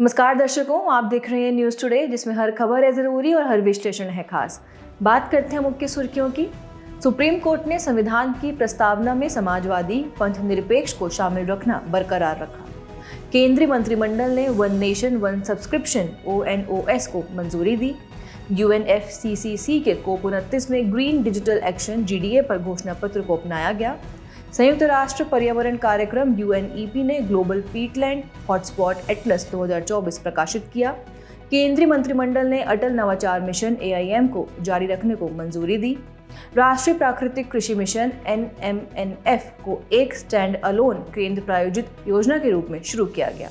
नमस्कार दर्शकों, आप देख रहे हैं न्यूज़ टुडे, जिसमें हर खबर है ज़रूरी और हर विश्लेषण है खास। बात करते हैं मुख्य सुर्खियों की। सुप्रीम कोर्ट ने संविधान की प्रस्तावना में समाजवादी पंथ निरपेक्ष को शामिल रखना बरकरार रखा। केंद्रीय मंत्रिमंडल ने one nation one subscription ONOS को मंजूरी दी। UNFCCC के COP29 में ग्रीन डिजिटल एक्शन GDA पर घोषणा पत्र को अपनाया गया। संयुक्त राष्ट्र पर्यावरण कार्यक्रम UNEP ने ग्लोबल पीटलैंड हॉटस्पॉट एटलस 2024 प्रकाशित किया। केंद्रीय मंत्रिमंडल ने अटल नवाचार मिशन AIM को जारी रखने को मंजूरी दी। राष्ट्रीय प्राकृतिक कृषि मिशन NMNF को एक स्टैंड अलोन केंद्र प्रायोजित योजना के रूप में शुरू किया गया।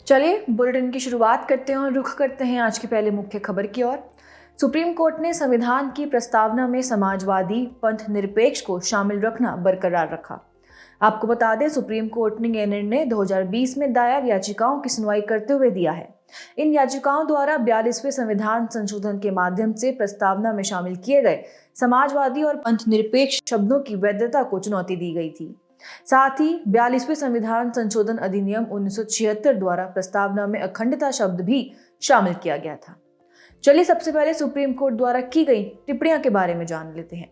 चलिए बुलेटिन की शुरुआत करते हैं और रुख करते हैं आज की पहले मुख्य खबर की ओर। सुप्रीम कोर्ट ने संविधान की प्रस्तावना में समाजवादी पंथ निरपेक्ष को शामिल रखना बरकरार रखा। आपको बता दें, सुप्रीम कोर्ट ने यह निर्णय 2020 में दायर याचिकाओं की सुनवाई करते हुए दिया है। इन याचिकाओं द्वारा 42वें संविधान संशोधन के माध्यम से प्रस्तावना में शामिल किए गए समाजवादी और पंथ निरपेक्ष शब्दों की वैधता को चुनौती दी गई थी। साथ ही 42वें संविधान संशोधन अधिनियम 1976 द्वारा प्रस्तावना में अखंडता शब्द भी शामिल किया गया था। चलिए सबसे पहले सुप्रीम कोर्ट द्वारा की गई टिप्पणियां के बारे में जान लेते हैं।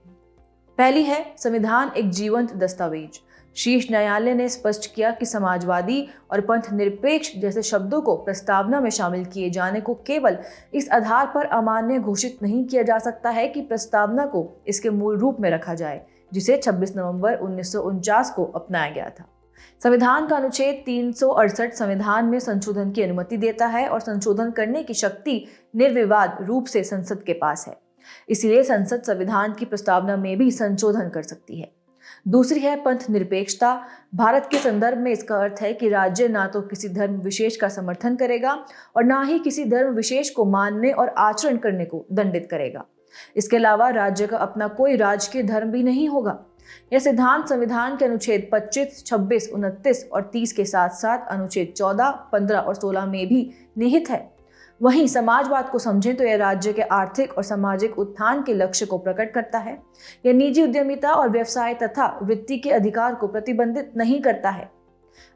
पहली है, संविधान एक जीवंत दस्तावेज। शीर्ष न्यायालय ने स्पष्ट किया कि समाजवादी और पंथ निरपेक्ष जैसे शब्दों को प्रस्तावना में शामिल किए जाने को केवल इस आधार पर अमान्य घोषित नहीं किया जा सकता है कि प्रस्तावना को इसके मूल रूप में रखा जाए, जिसे 26 नवंबर 1949 को अपनाया गया था। संविधान का अनुच्छेद 368 संविधान में संशोधन की अनुमति देता है और संशोधन करने की शक्ति निर्विवाद रूप से संसद के पास है। इसलिए संसद संविधान की प्रस्तावना में भी संशोधन कर सकती है। दूसरी है पंथ निरपेक्षता। भारत के संदर्भ में इसका अर्थ है कि राज्य ना तो किसी धर्म विशेष का समर्थन करेगा और ना ही किसी धर्म विशेष को मानने और आचरण करने को दंडित करेगा। इसके अलावा राज्य का अपना कोई राजकीय धर्म भी नहीं होगा। यह सिद्धांत संविधान के अनुच्छेद 25, 26, 29 और 30 के साथ साथ अनुच्छेद 14, 15 और 16 में भी निहित है। वहीं समाजवाद को समझें तो यह राज्य के आर्थिक और सामाजिक उत्थान के लक्ष्य को प्रकट करता है। यह निजी उद्यमिता और व्यवसाय तथा वृत्ति के अधिकार को प्रतिबंधित नहीं करता है।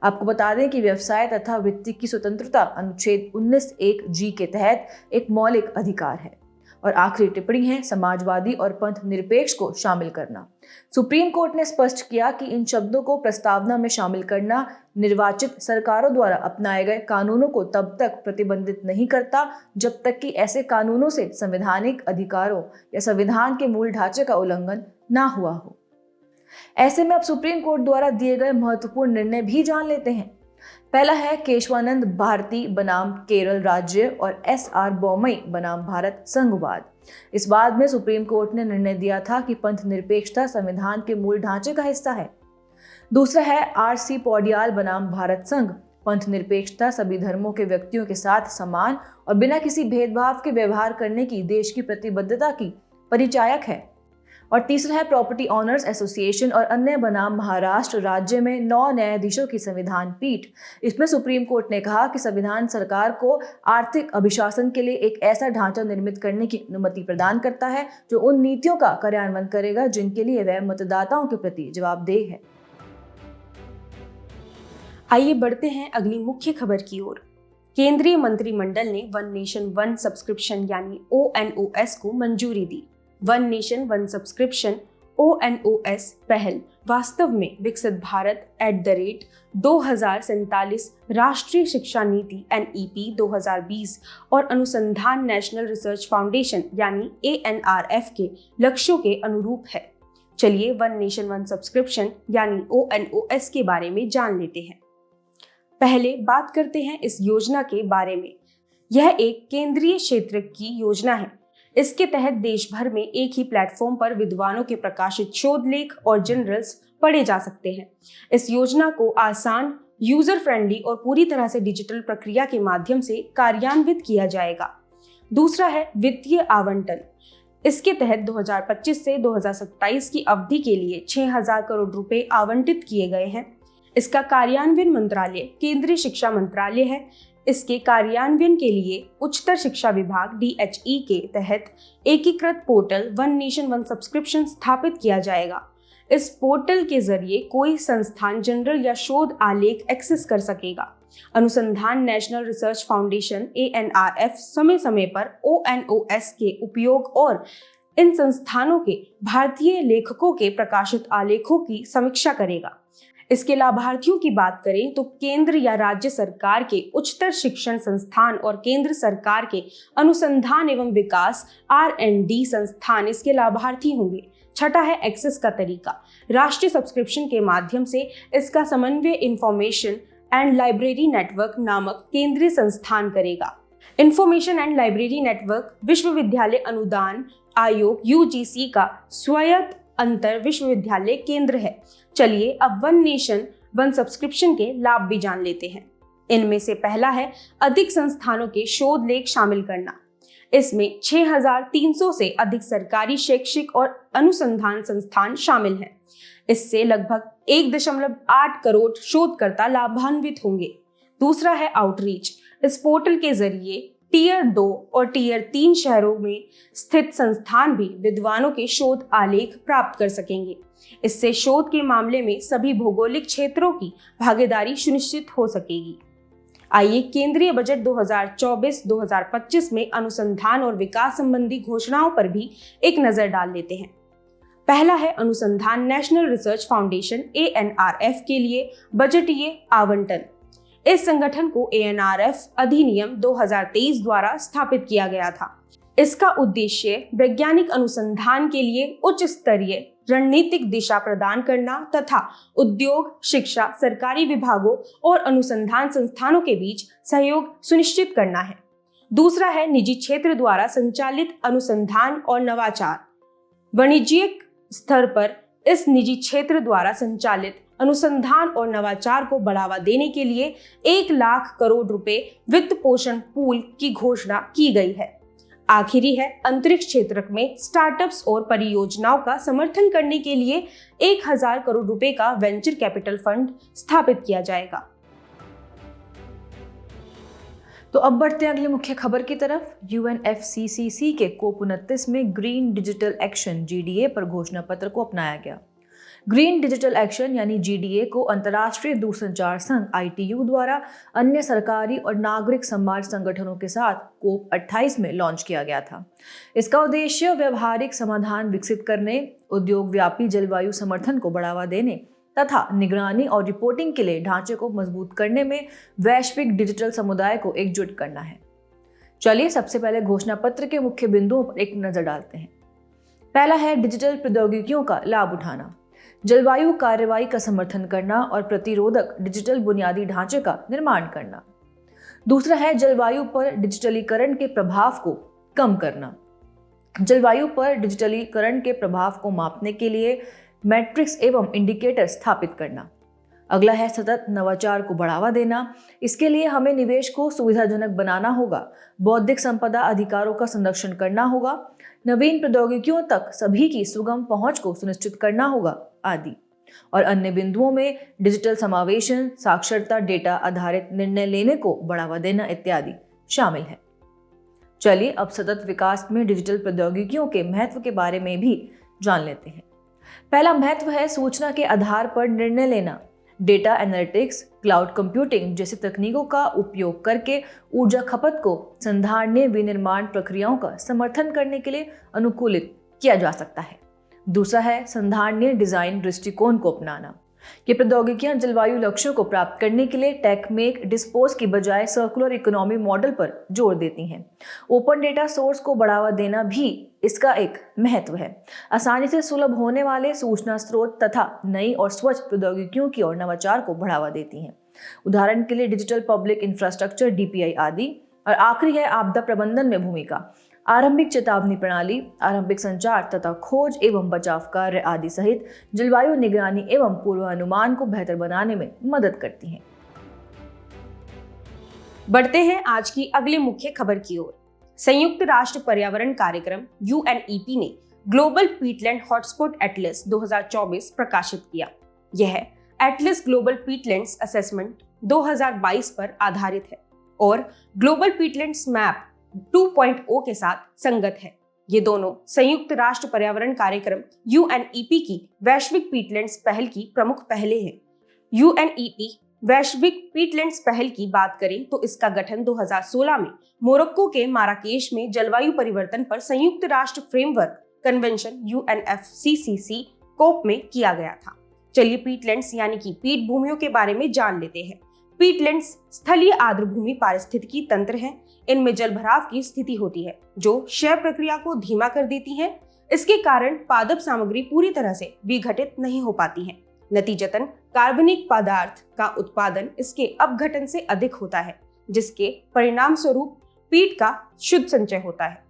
आपको बता दें कि व्यवसाय तथा वृत्ति की स्वतंत्रता अनुच्छेद 19(1)G के तहत एक मौलिक अधिकार है। और आखिरी टिप्पणी है, समाजवादी और पंथ निरपेक्ष को शामिल करना। सुप्रीम कोर्ट ने स्पष्ट किया कि इन शब्दों को प्रस्तावना में शामिल करना निर्वाचित सरकारों द्वारा अपनाए गए कानूनों को तब तक प्रतिबंधित नहीं करता जब तक कि ऐसे कानूनों से संवैधानिक अधिकारों या संविधान के मूल ढांचे का उल्लंघन ना हुआ हो। ऐसे में अब सुप्रीम कोर्ट द्वारा दिए गए महत्वपूर्ण निर्णय भी जान लेते हैं। पहला है, केशवानंद भारती बनाम केरल राज्य और SR बोम्मई बनाम भारत संघवाद। इस वाद में सुप्रीम कोर्ट ने निर्णय दिया था कि पंथ निरपेक्षता संविधान के मूल ढांचे का हिस्सा है। दूसरा है, RC पौडियाल बनाम भारत संघ। पंथ निरपेक्षता सभी धर्मों के व्यक्तियों के साथ समान और बिना किसी भेदभाव के व्यवहार करने की देश की प्रतिबद्धता की परिचायक है। और तीसरा है, प्रॉपर्टी ऑनर्स एसोसिएशन और अन्य बनाम महाराष्ट्र राज्य में 9 न्यायाधीशों की संविधान पीठ। इसमें सुप्रीम कोर्ट ने कहा कि संविधान सरकार को आर्थिक अभिशासन के लिए एक ऐसा ढांचा निर्मित करने की अनुमति प्रदान करता है जो उन नीतियों का कार्यान्वयन करेगा जिनके लिए वह मतदाताओं के प्रति जवाबदेह है। आइए बढ़ते हैं अगली मुख्य खबर की ओर। केंद्रीय मंत्रिमंडल ने वन नेशन वन सब्सक्रिप्शन यानी ONOS को मंजूरी दी। One nation one subscription ONOS पहल वास्तव में विकसित भारत @2047 राष्ट्रीय शिक्षा नीति NEP 2020 और अनुसंधान नेशनल रिसर्च फाउंडेशन यानी ANRF के लक्ष्यों के अनुरूप है। चलिए वन नेशन वन सब्सक्रिप्शन यानी ONOS के बारे में जान लेते हैं। पहले बात करते हैं इस योजना के बारे में। यह एक केंद्रीय क्षेत्र की योजना है। इसके तहत देश भर में एक ही प्लेटफॉर्म पर विद्वानों के प्रकाशित शोध लेख और जर्नल्स पढ़े जा सकते हैं। इस योजना को आसान, यूजर फ्रेंडली और पूरी तरह से डिजिटल प्रक्रिया के माध्यम से कार्यान्वित किया जाएगा। दूसरा है वित्तीय आवंटन। इसके तहत 2025 से 2027 की अवधि के लिए 6000 करोड़ रुपए आवंटित किए गए हैं। इसका कार्यान्वयन मंत्रालय केंद्रीय शिक्षा मंत्रालय है। इसके कार्यान्वयन के लिए उच्चतर शिक्षा विभाग DHE के तहत एकीकृत portal one nation one subscription स्थापित किया जाएगा। इस पोर्टल के जरिए कोई संस्थान जनरल या शोध आलेख एक्सेस कर सकेगा। अनुसंधान नेशनल रिसर्च फाउंडेशन ANRF समय समय पर ONOS के उपयोग और इन संस्थानों के भारतीय लेखकों के प्रकाशित आलेखों की समीक्षा करेगा। इसके लाभार्थियों की बात करें तो केंद्र या राज्य सरकार के उच्चतर शिक्षण संस्थान और केंद्र सरकार के अनुसंधान एवं विकास R&D संस्थान इसके लाभार्थी होंगे। छठा है एक्सेस का तरीका। राष्ट्रीय सब्सक्रिप्शन के माध्यम से इसका समन्वय इंफॉर्मेशन एंड लाइब्रेरी नेटवर्क नामक केंद्रीय संस्थान करेगा। इंफॉर्मेशन एंड लाइब्रेरी नेटवर्क विश्वविद्यालय अनुदान आयोग UGC का स्वायत्त अंतर विश्वविद्यालय केंद्र है। चलिए अब वन नेशन वन सब्सक्रिप्शन के लाभ भी जान लेते हैं। इनमें से पहला है अधिक संस्थानों के शोध लेख शामिल करना। इसमें 6300 से अधिक सरकारी शैक्षिक और अनुसंधान संस्थान शामिल हैं। इससे लगभग 1.8 करोड़ शोधकर्ता लाभान्वित होंगे। दूसरा है आउटरीच। इस पोर्टल के जरिए टियर 2 और टियर 3 शहरों में स्थित संस्थान भी विद्वानों के शोध आलेख प्राप्त कर सकेंगे। इससे शोध के मामले में सभी भौगोलिक क्षेत्रों की भागीदारी सुनिश्चित हो सकेगी। आइए केंद्रीय बजट 2024-2025 में अनुसंधान और विकास संबंधी घोषणाओं पर भी एक नजर डाल लेते हैं। पहला है अनुसंधान नेशनल रिसर्च फाउंडेशन ANRF के लिए बजटीय आवंटन। इस संगठन को ANRF अधिनियम 2023 द्वारा स्थापित किया गया था। इसका उद्देश्य वैज्ञानिक अनुसंधान के लिए उच्च स्तरीय रणनीतिक दिशा प्रदान करना तथा उद्योग, शिक्षा, सरकारी विभागों और अनुसंधान संस्थानों के बीच सहयोग सुनिश्चित करना है। दूसरा है निजी क्षेत्र द्वारा संचालित अनुसंधान और नवाचार। वाणिज्यिक स्तर पर इस निजी क्षेत्र द्वारा संचालित अनुसंधान और नवाचार को बढ़ावा देने के लिए 1 लाख करोड़ रुपए वित्त पोषण पूल की घोषणा की गई है। आखिरी है अंतरिक्ष क्षेत्र में स्टार्टअप्स और परियोजनाओं का समर्थन करने के लिए 1000 करोड़ रुपए का वेंचर कैपिटल फंड स्थापित किया जाएगा। तो अब बढ़ते हैं अगली मुख्य खबर की तरफ। UNFCCC के COP 29 में ग्रीन डिजिटल एक्शन GDA पर घोषणा पत्र को अपनाया गया। ग्रीन डिजिटल एक्शन यानी GDA को अंतर्राष्ट्रीय दूरसंचार संघ ITU द्वारा अन्य सरकारी और नागरिक समाज संगठनों के साथ COP 28 में लॉन्च किया गया था। इसका उद्देश्य व्यवहारिक समाधान विकसित करने, उद्योग व्यापी जलवायु समर्थन को बढ़ावा देने तथा निगरानी और रिपोर्टिंग के लिए ढांचे को मजबूत करने में वैश्विक डिजिटल समुदाय को एकजुट करना है। चलिए सबसे पहले घोषणा पत्र के मुख्य बिंदुओं पर एक नजर डालते हैं। पहला है डिजिटल प्रौद्योगिकियों का लाभ उठाना, जलवायु कार्रवाई का समर्थन करना और प्रतिरोधक डिजिटल बुनियादी ढांचे का निर्माण करना। दूसरा है जलवायु पर डिजिटलीकरण के प्रभाव को कम करना, जलवायु पर डिजिटलीकरण के प्रभाव को मापने के लिए मैट्रिक्स एवं इंडिकेटर स्थापित करना। अगला है सतत नवाचार को बढ़ावा देना। इसके लिए हमें निवेश को सुविधाजनक बनाना होगा, बौद्धिक संपदा अधिकारों का संरक्षण करना होगा, नवीन प्रौद्योगिकियों तक सभी की सुगम पहुंच को सुनिश्चित करना होगा आदि। और अन्य बिंदुओं में डिजिटल समावेशन, साक्षरता, डेटा आधारित निर्णय लेने को बढ़ावा देना इत्यादि शामिल है। चलिए अब सतत विकास में डिजिटल प्रौद्योगिकियों के महत्व के बारे में भी जान लेते हैं। पहला महत्व है सूचना के आधार पर निर्णय लेना। डेटा एनालिटिक्स, क्लाउड कंप्यूटिंग जैसी तकनीकों का उपयोग करके ऊर्जा खपत को संधारणीय विनिर्माण प्रक्रियाओं का समर्थन करने के लिए अनुकूलित किया जा सकता है। दूसरा है संधारणीय डिजाइन दृष्टिकोण को अपनाना। ये प्रौद्योगिकियां जलवायु लक्ष्यों को प्राप्त करने के लिए टेक मेक डिस्पोज की बजाय सर्कुलर इकोनॉमी मॉडल पर जोर देती हैं। ओपन डेटा सोर्स को बढ़ावा देना भी इसका एक महत्व है। आसानी से सुलभ होने वाले सूचना स्रोत तथा नई और स्वच्छ प्रौद्योगिकियों की ओर नवाचार को बढ़ावा देती हैं। उदाहरण के लिए डिजिटल पब्लिक इंफ्रास्ट्रक्चर DPI आदि। और आखिरी है आपदा प्रबंधन में भूमिका। आरंभिक चेतावनी प्रणाली, आरंभिक संचार तथा खोज एवं बचाव कार्य आदि सहित जलवायु निगरानी एवं पूर्वानुमान को बेहतर बनाने में मदद करती हैं। बढ़ते हैं आज की अगली मुख्य खबर की ओर। संयुक्त राष्ट्र पर्यावरण कार्यक्रम UNEP ने ग्लोबल पीटलैंड हॉटस्पॉट एटलस 2024 प्रकाशित किया। यह एटलस ग्लोबल पीटलैंड्स असेसमेंट 2022 पर आधारित है और ग्लोबल पीटलैंड्स मैप 2.0 के साथ संगत है। ये दोनों संयुक्त राष्ट्र पर्यावरण कार्यक्रम UNEP की वैश्विक पीटलैंड्स पहल की प्रमुख पहलें हैं। UNEP वैश्विक पीटलैंड्स पहल की बात करें तो इसका गठन 2016 में मोरक्को के माराकेश में जलवायु परिवर्तन पर संयुक्त राष्ट्र फ्रेमवर्क कन्वेंशन UNFCCC कोप में किया गया था। चलिए पीटलैंड्स यानी कि पीठ भूमियों के बारे में जान लेते हैं। पीटलैंड्स स्थलीय आर्द्रभूमि पारिस्थितिकी तंत्र हैं। इनमें जलभराव की स्थिति होती है जो क्षय प्रक्रिया को धीमा कर देती है। इसके कारण पादप सामग्री पूरी तरह से विघटित नहीं हो पाती है। नतीजतन कार्बनिक पदार्थ का उत्पादन इसके अपघटन से अधिक होता है, जिसके परिणाम स्वरूप पीट का शुद्ध संचय होता है।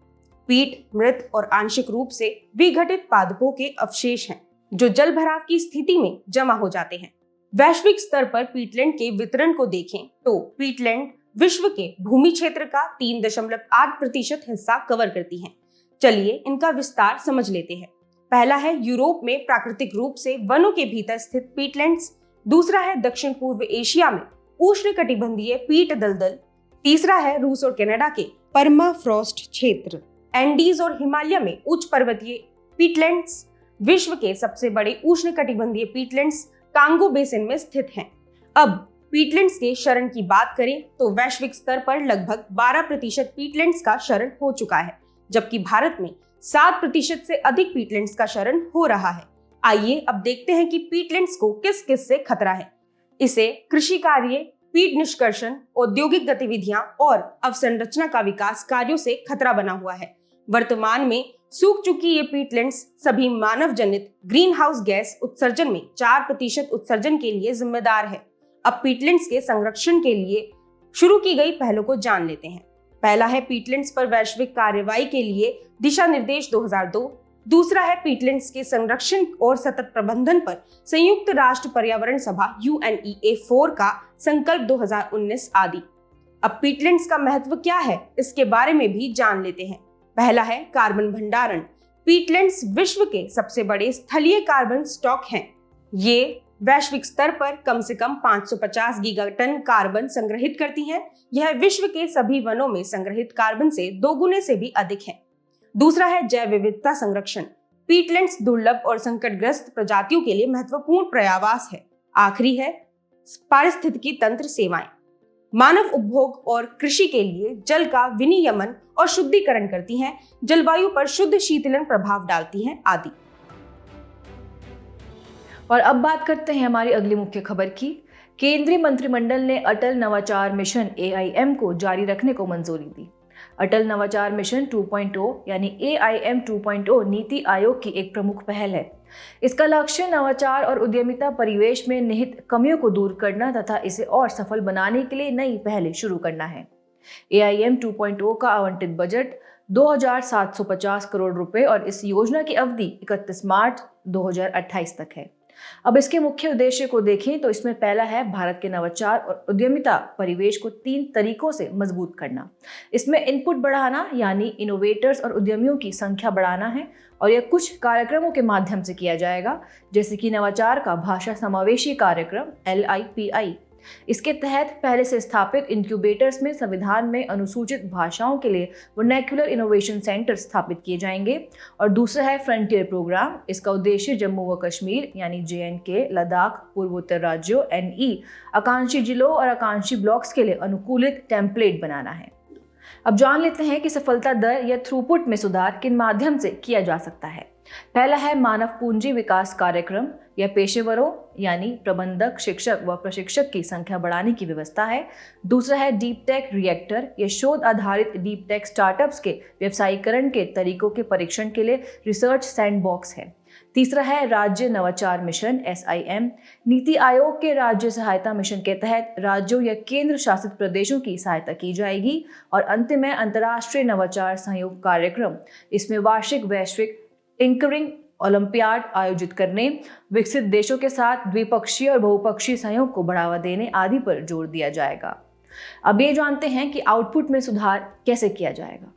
पीट मृत और आंशिक रूप से विघटित पादपों के अवशेष हैं जो जलभराव की स्थिति में जमा हो जाते हैं। वैश्विक स्तर पर पीटलैंड के वितरण को देखें तो पीटलैंड विश्व के भूमि क्षेत्र का 3.8% हिस्सा कवर करती हैं। चलिए इनका विस्तार समझ लेते हैं। पहला है यूरोप में प्राकृतिक रूप से वनों के भीतर स्थित पीटलैंड्स। दूसरा है दक्षिण पूर्व एशिया में उष्णकटिबंधीय पीट दलदल। तीसरा है रूस और कनाडा के परमाफ्रॉस्ट क्षेत्र। एंडीज और हिमालय में उच्च पर्वतीय पीटलैंड्स। विश्व के सबसे बड़े उष्णकटिबंधीय पीटलैंड्स कांगो बेसिन में स्थित हैं। अब पीटलैंड्स के क्षरण की बात करें तो वैश्विक स्तर पर लगभग 12% पीटलैंड्स का क्षरण हो चुका है, जबकि भारत में 7% से अधिक पीटलैंड्स का क्षरण हो रहा है। आइए अब देखते हैं कि पीटलैंड्स को किस किस से खतरा है। इसे कृषि कार्य, पीट निष्कर्षण, औद्योगिक गतिविधियां और अवसंरचना का विकास कार्यों से खतरा बना हुआ है। वर्तमान में सूख चुकी ये पीटलैंड्स सभी मानव जनित ग्रीन हाउस गैस उत्सर्जन में 4% उत्सर्जन के लिए जिम्मेदार है। अब पीटलैंड्स के संरक्षण के लिए शुरू की गई पहलों को जान लेते हैं। पहला है पीटलैंड्स पर वैश्विक कार्रवाई के लिए दिशा निर्देश 2002। दूसरा है पीटलैंड्स के संरक्षण और सतत प्रबंधन पर संयुक्त राष्ट्र पर्यावरण सभा UNEA4 का संकल्प 2019 आदि। अब पीटलैंड्स का महत्व क्या है, इसके बारे में भी जान लेते हैं। पहला है कार्बन भंडारण। पीटलैंड्स विश्व के सबसे बड़े स्थलीय कार्बन स्टॉक हैं। ये वैश्विक स्तर पर कम से कम 550 गीगाटन कार्बन संग्रहित करती हैं। यह विश्व के सभी वनों में संग्रहित कार्बन से 2 गुने से भी अधिक है। दूसरा है जैव विविधता संरक्षण। पीटलैंड्स दुर्लभ और संकटग्रस्त प्रजातियों के लिए महत्वपूर्ण पर्यावास है। आखिरी है पारिस्थितिकी तंत्र सेवाएं। मानव उपभोग और कृषि के लिए जल का विनियमन और शुद्धिकरण करती हैं, जलवायु पर शुद्ध शीतलन प्रभाव डालती हैं आदि। और अब बात करते हैं हमारी अगली मुख्य खबर की। केंद्रीय मंत्रिमंडल ने अटल नवाचार मिशन AIM को जारी रखने को मंजूरी दी। अटल नवाचार मिशन 2.0 यानी AIM 2.0 नीति आयोग की एक प्रमुख पहल है। इसका लक्ष्य नवाचार और उद्यमिता परिवेश में निहित कमियों को दूर करना तथा इसे और सफल बनाने के लिए नई पहलें शुरू करना है। AIM 2.0 का आवंटित बजट 2,750 करोड़ रुपए और इस योजना की अवधि 31 मार्च 2028 तक है। अब इसके मुख्य उद्देश्य को देखें तो इसमें पहला है भारत के नवाचार और उद्यमिता परिवेश को 3 तरीकों से मजबूत करना। इसमें इनपुट बढ़ाना यानी इनोवेटर्स और उद्यमियों की संख्या बढ़ाना है और यह कुछ कार्यक्रमों के माध्यम से किया जाएगा, जैसे कि नवाचार का भाषा समावेशी कार्यक्रम LIPI। इसके तहत पहले से स्थापित इंक्यूबेटर्स में संविधान में अनुसूचित भाषाओं के लिए वर्नैक्युलर इनोवेशन सेंटर स्थापित किए जाएंगे। और दूसरा है फ्रंटियर प्रोग्राम। इसका उद्देश्य जम्मू व कश्मीर यानी JNK, लद्दाख, पूर्वोत्तर राज्यों NE, आकांक्षी जिलों और आकांक्षी ब्लॉक्स के लिए अनुकूलित टेम्पलेट बनाना है। अब जान लेते हैं कि सफलता दर या थ्रूपुट में सुधार किन माध्यम से किया जा सकता है। पहला है मानव पूंजी विकास कार्यक्रम या पेशेवरों यानी प्रबंधक, शिक्षक व प्रशिक्षक की संख्या बढ़ाने की व्यवस्था है। दूसरा है डीप टेक रिएक्टर या शोध आधारित डीप टेक स्टार्टअप्स के व्यवसायीकरण के तरीकों के परीक्षण के लिए रिसर्च सैंडबॉक्स है। तीसरा है राज्य नवाचार मिशन SIM। नीति आयोग के राज्य सहायता मिशन के तहत राज्यों या केंद्र शासित प्रदेशों की सहायता की जाएगी। और अंतिम है अंतर्राष्ट्रीय नवाचार सहयोग कार्यक्रम। इसमें वार्षिक वैश्विक टिंकरिंग ओलंपियाड आयोजित करने, विकसित देशों के साथ द्विपक्षीय और बहुपक्षीय सहयोग को बढ़ावा देने आदि पर जोर दिया जाएगा। अब ये जानते हैं कि आउटपुट में सुधार कैसे किया जाएगा।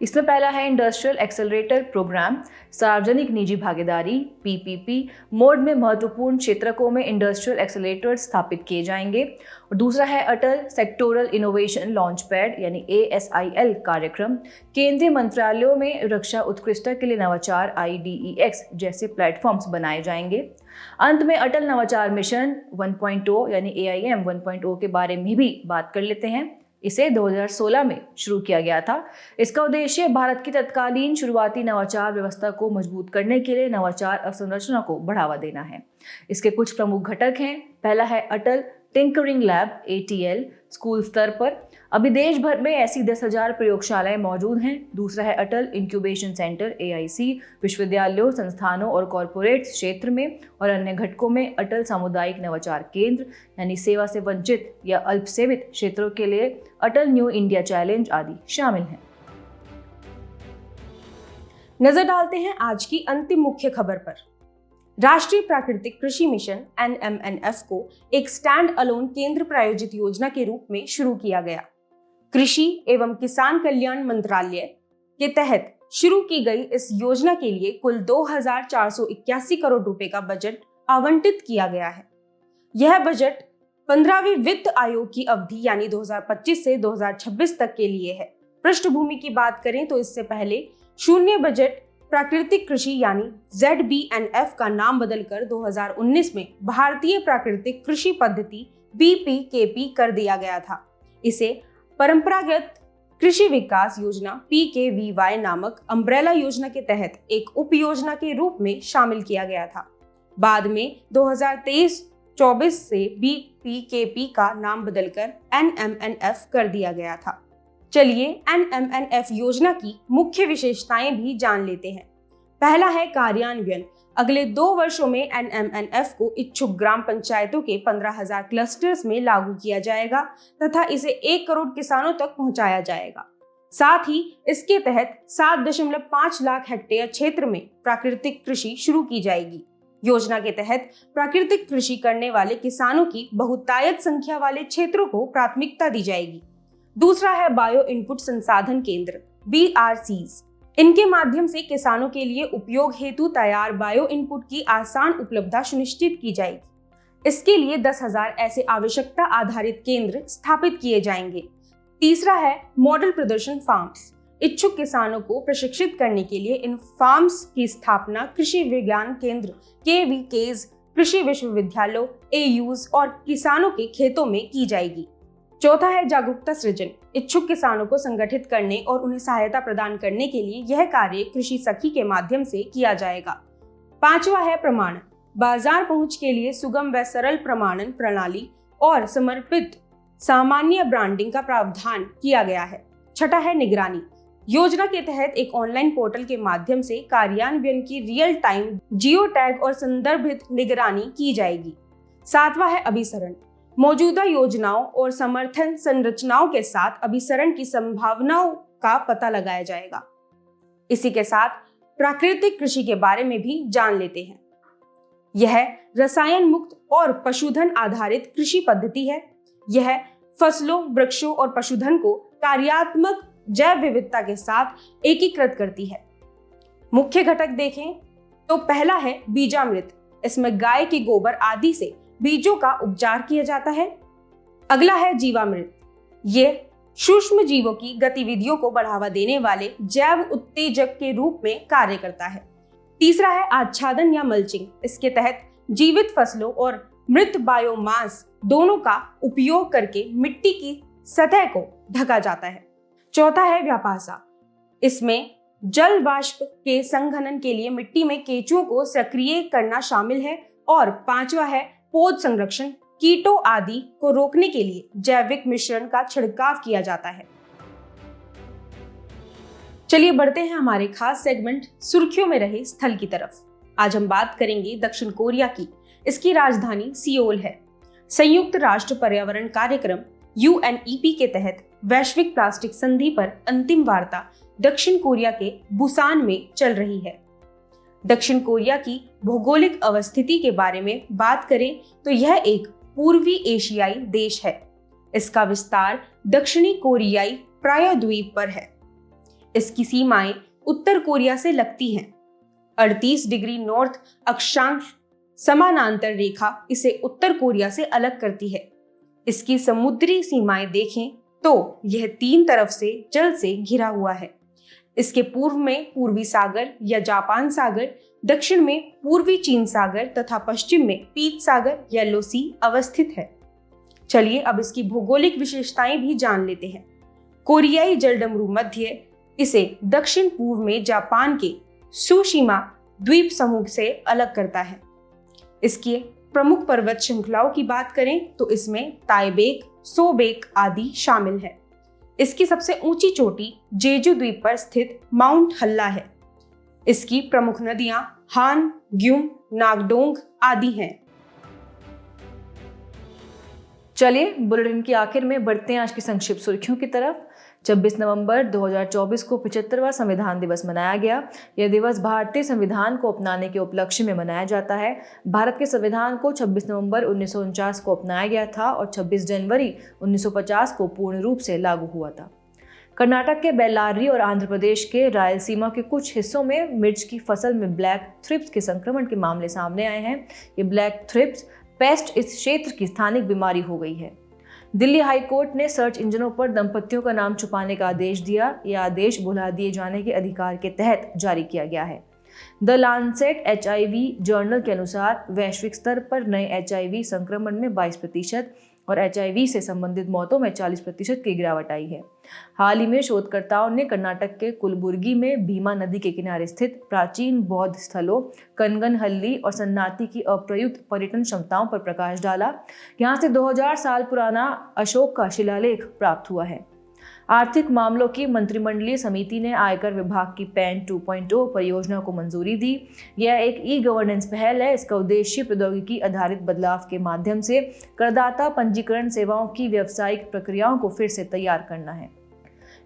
इसमें पहला है इंडस्ट्रियल एक्सेलरेटर प्रोग्राम, सार्वजनिक निजी भागीदारी PPP मोड में महत्वपूर्ण क्षेत्रकों में इंडस्ट्रियल एक्सेलरेटर स्थापित किए जाएंगे। और दूसरा है अटल सेक्टोरल इनोवेशन लॉन्च पैड यानी ASIL कार्यक्रम, केंद्रीय मंत्रालयों में रक्षा उत्कृष्टता के लिए नवाचार IDEX जैसे प्लेटफॉर्म्स बनाए जाएंगे। अंत में अटल नवाचार मिशन 1.0 यानी AIM 1.0 के बारे में भी बात कर लेते हैं। इसे 2016 में शुरू किया गया था। इसका उद्देश्य भारत की तत्कालीन शुरुआती नवाचार व्यवस्था को मजबूत करने के लिए नवाचार अवसंरचना को बढ़ावा देना है। इसके कुछ प्रमुख घटक हैं। पहला है अटल टिंकरिंग लैब ATL स्कूल स्तर पर, अभी देश भर में ऐसी 10,000 प्रयोगशालाएं मौजूद हैं। दूसरा है अटल इंक्यूबेशन सेंटर AIC विश्वविद्यालयों, संस्थानों और कॉरपोरेट क्षेत्र में और अन्य घटकों में अटल सामुदायिक नवाचार केंद्र यानी सेवा से वंचित या अल्पसेवित क्षेत्रों के लिए अटल न्यू इंडिया चैलेंज आदि शामिल हैं। नजर डालते हैं आज की अंतिम मुख्य खबर पर। राष्ट्रीय प्राकृतिक कृषि मिशन NMNF को एक स्टैंड अलोन केंद्र प्रायोजित योजना के रूप में शुरू किया गया। कृषि एवं किसान कल्याण मंत्रालय के तहत शुरू की गई इस योजना के लिए कुल 2,481 करोड़ रुपए का बजट आवंटित किया गया है। यह बजट 15वीं वित्त आयोग की अवधि यानी 2025 से 2026 तक के लिए है। पृष्ठभूमि की बात करें तो इससे पहले शून्य बजट प्राकृतिक कृषि यानी ZBNF का नाम बदलकर 2019 में भारतीय प्राकृतिक कृषि पद्धति BPKP कर दिया गया था। इसे परंपरागत कृषि विकास योजना PKVY नामक अम्ब्रेला योजना के तहत एक उप योजना के रूप में शामिल किया गया था। बाद में 2023-24 से BPKP का नाम बदलकर NMNF कर दिया गया था। चलिए NMNF योजना की मुख्य विशेषताएं भी जान लेते हैं। पहला है कार्यान्वयन। अगले 2 वर्षों में NMNF को इच्छुक ग्राम पंचायतों के 15,000 क्लस्टर्स में लागू किया जाएगा तथा इसे 1 करोड़ किसानों तक पहुंचाया जाएगा। साथ ही इसके तहत 7.5 लाख हेक्टेयर क्षेत्र में प्राकृतिक कृषि शुरू की जाएगी। योजना के तहत प्राकृतिक कृषि करने वाले किसानों की बहुतायत संख्या वाले क्षेत्रों को प्राथमिकता दी जाएगी। दूसरा है बायो इनपुट संसाधन केंद्र BRCs। इनके माध्यम से किसानों के लिए उपयोग हेतु तैयार बायो इनपुट की आसान उपलब्धता सुनिश्चित की जाएगी। इसके लिए 10,000 ऐसे आवश्यकता आधारित केंद्र स्थापित किए जाएंगे। तीसरा है मॉडल प्रदर्शन फार्म्स। इच्छुक किसानों को प्रशिक्षित करने के लिए इन फार्म्स की स्थापना कृषि विज्ञान केंद्र KVKs, कृषि विश्वविद्यालयों AUs और किसानों के खेतों में की जाएगी। चौथा है जागरूकता सृजन। इच्छुक किसानों को संगठित करने और उन्हें सहायता प्रदान करने के लिए यह कार्य कृषि सखी के माध्यम से किया जाएगा। पांचवा है प्रमाणन। बाजार पहुंच के लिए सुगम व सरल प्रमाणन प्रणाली और समर्पित सामान्य ब्रांडिंग का प्रावधान किया गया है। छठा है निगरानी। योजना के तहत एक ऑनलाइन पोर्टल के माध्यम से कार्यान्वयन की रियल टाइम जियो टैग और संदर्भित निगरानी की जाएगी। सातवां है अभिसरण। मौजूदा योजनाओं और समर्थन संरचनाओं के साथ अभिसरण की संभावनाओं का पता लगाया जाएगा। इसी के साथ प्राकृतिक कृषि के बारे में भी जान लेते हैं। यह रसायन मुक्त और पशुधन आधारित कृषि पद्धति है। यह फसलों, वृक्षों और पशुधन को कार्यात्मक जैव विविधता के साथ एकीकृत करती है। मुख्य घटक देखें तो पहला है बीजामृत। इसमें गाय के गोबर आदि से बीजों का उपचार किया जाता है। अगला है जीवामृत। ये सूक्ष्म जीवों की गतिविधियों को बढ़ावा देने वाले जैव उत्तेजक के रूप में कार्य करता है। तीसरा है आच्छादन या मल्चिंग। इसके तहत जीवित फसलों और मृत बायोमास दोनों का उपयोग करके मिट्टी की सतह को ढका जाता है। चौथा है व्यापासा। इसमें जल वाष्प के संघनन के लिए मिट्टी में केंचुओं को सक्रिय करना शामिल है। और पांचवा है पौध संरक्षण। कीटों आदि को रोकने के लिए जैविक मिश्रण का छिड़काव किया जाता है। चलिए बढ़ते हैं हमारे खास सेगमेंट सुर्खियों में रहे स्थल की तरफ। आज हम बात करेंगे दक्षिण कोरिया की। इसकी राजधानी सियोल है। संयुक्त राष्ट्र पर्यावरण कार्यक्रम UNEP के तहत वैश्विक प्लास्टिक संधि पर अंतिम वार्ता दक्षिण कोरिया के बुसान में चल रही है। दक्षिण कोरिया की भौगोलिक अवस्थिति के बारे में बात करें तो यह एक पूर्वी एशियाई देश है। इसका विस्तार दक्षिणी कोरियाई प्रायद्वीप पर है। इसकी सीमाएं उत्तर कोरिया से लगती हैं। 38 डिग्री नॉर्थ अक्षांश समानांतर रेखा इसे उत्तर कोरिया से अलग करती है। इसकी समुद्री सीमाएं देखें तो यह 3 तरफ से जल से घिरा हुआ है। इसके पूर्व में पूर्वी सागर या जापान सागर, दक्षिण में पूर्वी चीन सागर तथा पश्चिम में पीत सागर येलो सी अवस्थित है। चलिए अब इसकी भौगोलिक विशेषताएं भी जान लेते हैं। कोरियाई जलडमरू मध्य इसे दक्षिण पूर्व में जापान के सुशिमा द्वीप समूह से अलग करता है। इसके प्रमुख पर्वत श्रृंखलाओं की बात करें तो इसमें ताइबेक, सोबेक आदि शामिल है। इसकी सबसे ऊंची चोटी जेजू द्वीप पर स्थित माउंट हल्ला है। इसकी प्रमुख नदियां हान, ग्युम, नागडोंग आदि हैं। चलिए बुलेटिन की आखिर में बढ़ते हैं आज की संक्षिप्त सुर्खियों की तरफ। 26 नवंबर 2024 को 75वां संविधान दिवस मनाया गया। यह दिवस भारतीय संविधान को अपनाने के उपलक्ष्य में मनाया जाता है। भारत के संविधान को 26 नवंबर 1949 को अपनाया गया था और 26 जनवरी 1950 को पूर्ण रूप से लागू हुआ था। कर्नाटक के बेल्लारी और आंध्र प्रदेश के रायलसीमा के कुछ हिस्सों में मिर्च की फसल में ब्लैक थ्रिप्स के संक्रमण के मामले सामने आए हैं। ये ब्लैक थ्रिप्स पेस्ट इस क्षेत्र की स्थानिक बीमारी हो गई है। दिल्ली हाई कोर्ट ने सर्च इंजनों पर दंपतियों का नाम छुपाने का आदेश दिया। यह आदेश भुला दिए जाने के अधिकार के तहत जारी किया गया है। द लांसेट HIV जर्नल के अनुसार वैश्विक स्तर पर नए HIV संक्रमण में 22% और HIV से संबंधित मौतों में 40% की गिरावट आई है। हाल ही में शोधकर्ताओं ने कर्नाटक के कुलबुर्गी में भीमा नदी के किनारे स्थित प्राचीन बौद्ध स्थलों कनगनहल्ली और सन्नाटी की अप्रयुक्त पर्यटन क्षमताओं पर प्रकाश डाला। यहाँ से 2000 साल पुराना अशोक का शिलालेख प्राप्त हुआ है। आर्थिक मामलों की मंत्रिमंडलीय समिति ने आयकर विभाग की पैन 2.0 परियोजना को मंजूरी दी। यह एक ई-गवर्नेंस पहल है। इसका उद्देश्य प्रौद्योगिकी आधारित बदलाव के माध्यम से करदाता पंजीकरण सेवाओं की व्यावसायिक प्रक्रियाओं को फिर से तैयार करना है।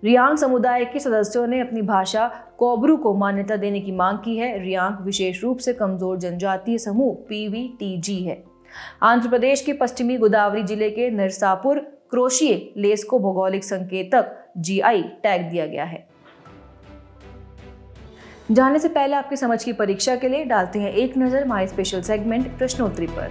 रियांग समुदाय के सदस्यों ने अपनी भाषा कोबरू को मान्यता देने की मांग की है। रियांग विशेष रूप से कमजोर जनजातीय समूह PVTG है। आंध्र प्रदेश के पश्चिमी गोदावरी जिले के नरसापुर क्रोशिए लेस को भौगोलिक संकेतक GI टैग दिया गया है। जाने से पहले आपकी समझ की परीक्षा के लिए डालते हैं एक नजर माय स्पेशल सेगमेंट प्रश्नोत्तरी पर।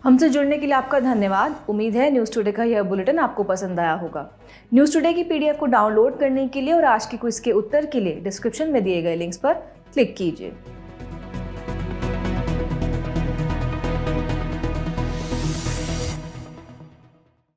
हमसे जुड़ने के लिए आपका धन्यवाद। उम्मीद है न्यूज़ टुडे का यह बुलेटिन आपको पसंद आया होगा। न्यूज़ टुडे की PDF को डाउनलोड करने के लिए और आज की क्विज के उत्तर के लिए डिस्क्रिप्शन में दिए गए लिंक्स पर क्लिक कीजिए।